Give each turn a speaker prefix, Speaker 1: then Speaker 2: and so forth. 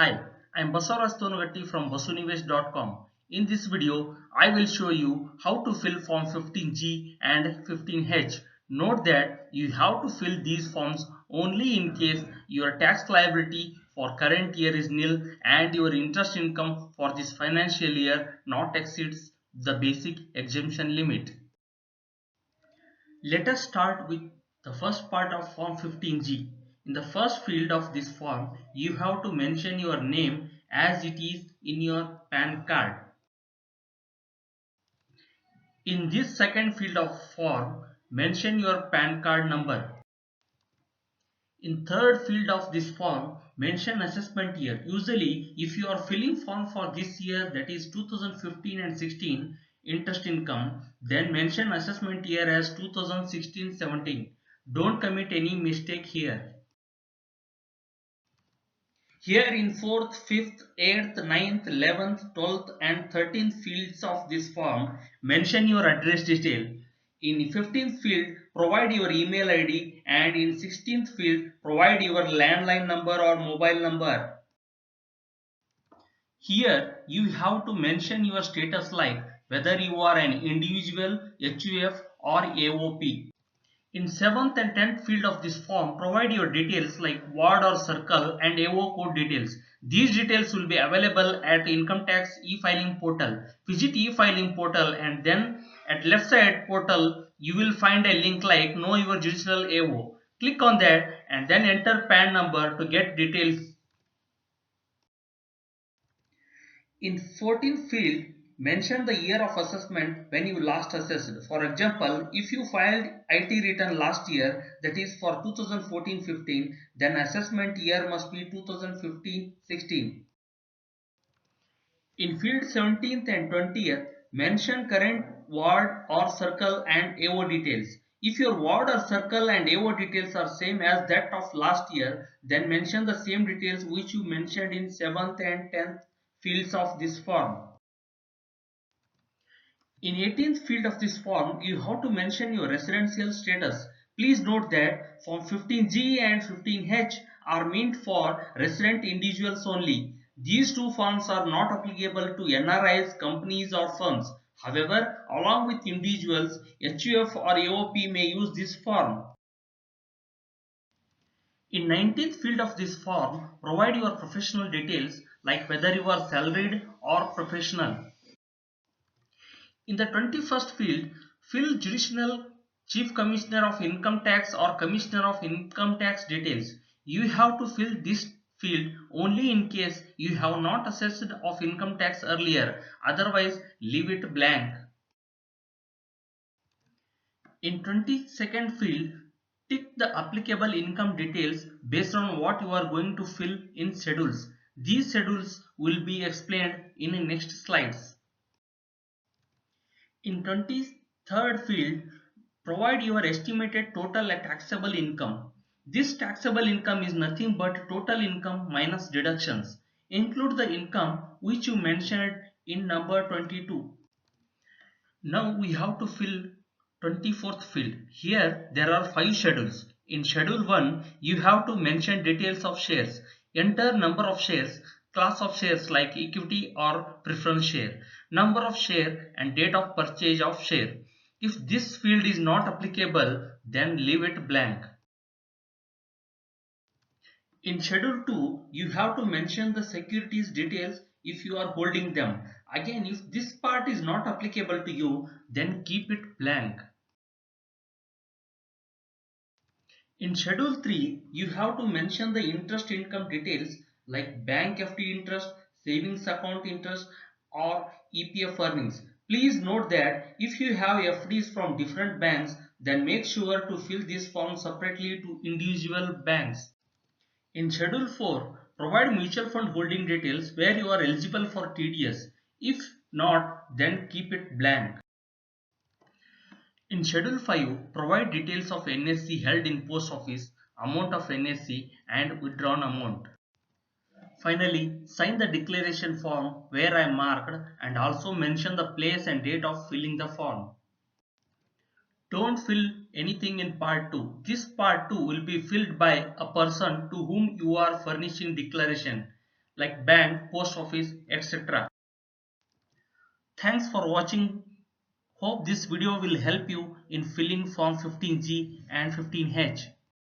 Speaker 1: Hi, I am Basavaraj Tonagatti from basunives.com. In this video, I will show you how to fill Form 15G and 15H. Note that you have to fill these forms only in case your tax liability for current year is nil and your interest income for this financial year not exceeds the basic exemption limit. Let us start with the first part of Form 15G. In the first field of this form, you have to mention your name as it is in your PAN card. In this second field of form, mention your PAN card number. In third field of this form, mention assessment year. Usually, if you are filling form for this year, that is 2015 and 16 interest income, then mention assessment year as 2016-17. Don't commit any mistake here. Here in 4th, 5th, 8th, 9th, 11th, 12th and 13th fields of this form, mention your address detail. In 15th field, provide your email ID and in 16th field, provide your landline number or mobile number. Here, you have to mention your status like whether you are an individual, HUF or AOP. In 7th and 10th field of this form, provide your details like ward or circle and AO code details. These details will be available at Income Tax e-filing portal. Visit e-filing portal and then at left side portal you will find a link like Know Your Judicial AO. Click on that and then enter PAN number to get details. In 14th field, mention the year of assessment when you last assessed. For example, if you filed IT return last year, that is for 2014-15, then assessment year must be 2015-16. In field 17th and 20th, mention current ward or circle and AO details. If your ward or circle and AO details are same as that of last year, then mention the same details which you mentioned in 7th and 10th fields of this form. In 18th field of this form, you have to mention your residential status. Please note that Form 15G and 15H are meant for resident individuals only. These two forms are not applicable to NRIs, companies or firms. However, along with individuals, HUF or AOP may use this form. In 19th field of this form, provide your professional details like whether you are salaried or professional. In the 21st field, fill Judicial Chief Commissioner of Income Tax or Commissioner of Income Tax details. You have to fill this field only in case you have not assessed of income tax earlier, otherwise leave it blank. In 22nd field, tick the applicable income details based on what you are going to fill in schedules. These schedules will be explained in the next slides. In 23rd field, provide your estimated total taxable income. This taxable income is nothing but total income minus deductions. Include the income which you mentioned in number 22. Now we have to fill 24th field. Here there are 5 schedules. In schedule 1, you have to mention details of shares. Enter number of shares, class of shares like equity or preference share, number of share and date of purchase of share. If this field is not applicable, then leave it blank. In schedule 2, you have to mention the securities details if you are holding them. Again, if this part is not applicable to you, then keep it blank. In schedule 3, you have to mention the interest income details like bank FD interest, savings account interest or EPF earnings. Please note that if you have FDs from different banks, then make sure to fill this form separately to individual banks. In schedule 4, provide mutual fund holding details where you are eligible for TDS. If not, then keep it blank. In schedule 5, provide details of NSC held in post office, amount of NSC and withdrawn amount. Finally, sign the declaration form where I marked and also mention the place and date of filling the form. Don't fill anything in part 2. This part 2 will be filled by a person to whom you are furnishing declaration. like bank, post office, etc. Thanks for watching. Hope this video will help you in filling form 15G and 15H.